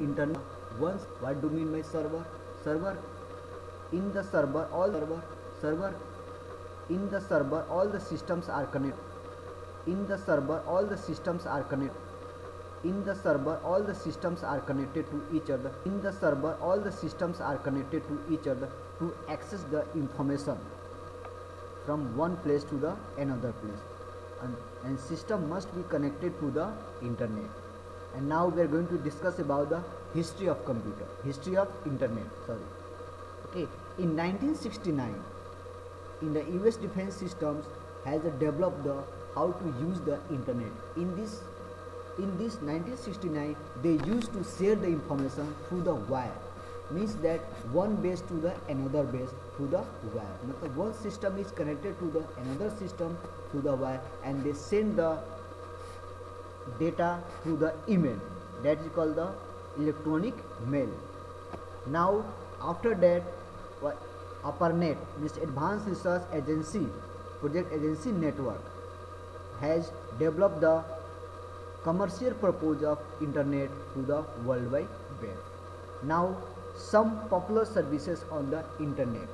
internet. Once, what do you mean by server? Server, in the server all the systems are connected. In the server all the systems are connected. In the server all the systems are connected to each other. In the server all the systems are connected to each other to access the information from one place to the another place, and system must be connected to the internet. And now we are going to discuss about the history of computer, history of internet, sorry. Okay, in 1969, in the US defense systems has developed the how to use the internet. In this 1969, they used to share the information through the wire, means that one base to the another base through the wire. Matlab one system is connected to the another system through the wire, and they send the data through the email, that is called the electronic mail. Now after that, ARPANET means Advanced Research Agency Project Agency Network has developed the commercial purpose of internet to the World Wide Web. Now some popular services on the internet,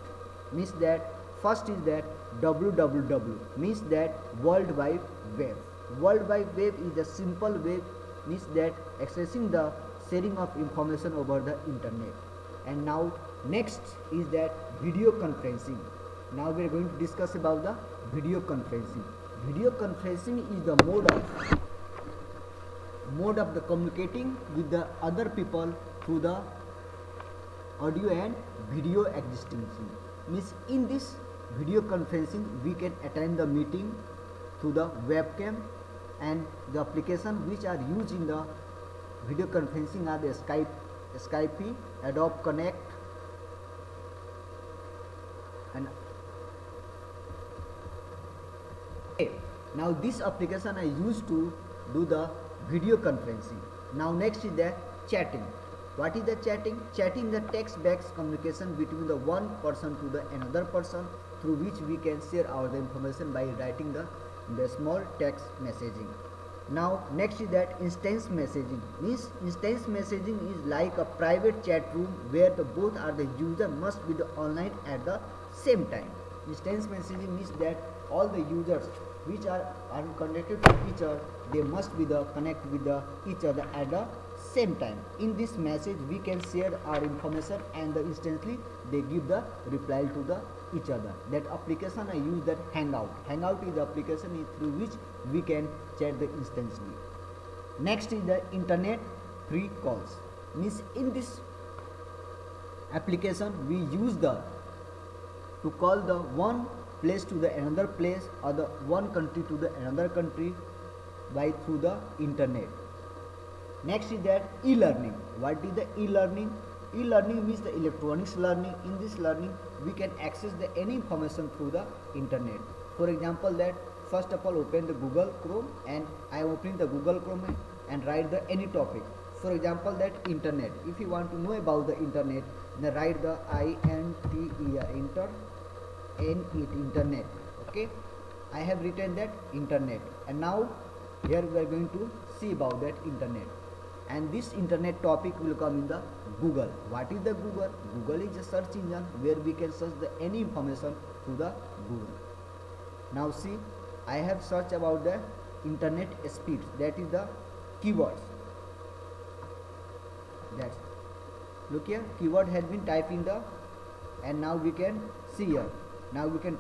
means that first is that www, means that World Wide Web. World Wide Web is a simple web, means that accessing the sharing of information over the internet. And now next is that video conferencing. Now we are going to discuss about the video conferencing. Video conferencing is the mode of the communicating with the other people through the audio and video existing. Means in this video conferencing we can attend the meeting through the webcam, and the application which are used in the video conferencing are the Skype, Adobe Connect, and now this application I used to do the video conferencing. Now next is the chatting. What is the chatting? Chatting is the text-based communication between the one person to the another person, through which we can share our information by writing the small text messaging. Now next is that instance messaging. Means instance messaging is like a private chat room where the both are the user must be the online at the same time. Instance messaging means that all the users which are connected to each other, they must be the connect with the each other at the same time. In this message we can share our information, and instantly they give the reply to the each other. That application I use that Hangout. Hangout is the application through which we can chat the instantly. Next is the internet free calls. Means in this application we use the to call the one place to the another place, or the one country to the another country by through the internet. Next is that e-learning. What is the e-learning? E-learning means the electronics learning. In this learning we can access the any information through the internet. For example, that first of all open the Google Chrome, and I am opening the Google Chrome and write the any topic. For example, that internet. If you want to know about the internet, then write the internet. Okay, I have written that internet, and now here we are going to see about that internet. And this internet topic will come in the Google. What is the Google? Google is a search engine where we can search the any information through the Google. Now see, I have searched about the internet speed, that is the keywords. That's, look here, keyword has been typed in the, and now we can see here. Now we can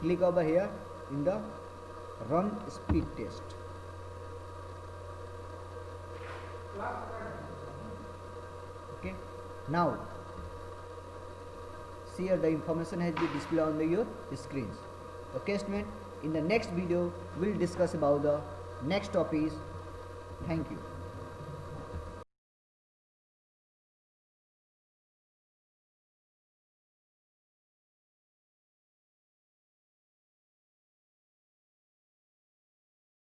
click over here in the run speed test. Okay, now see here the information has been displayed on your screens. Okay student, in the next video we'll discuss about the next topics. Thank you.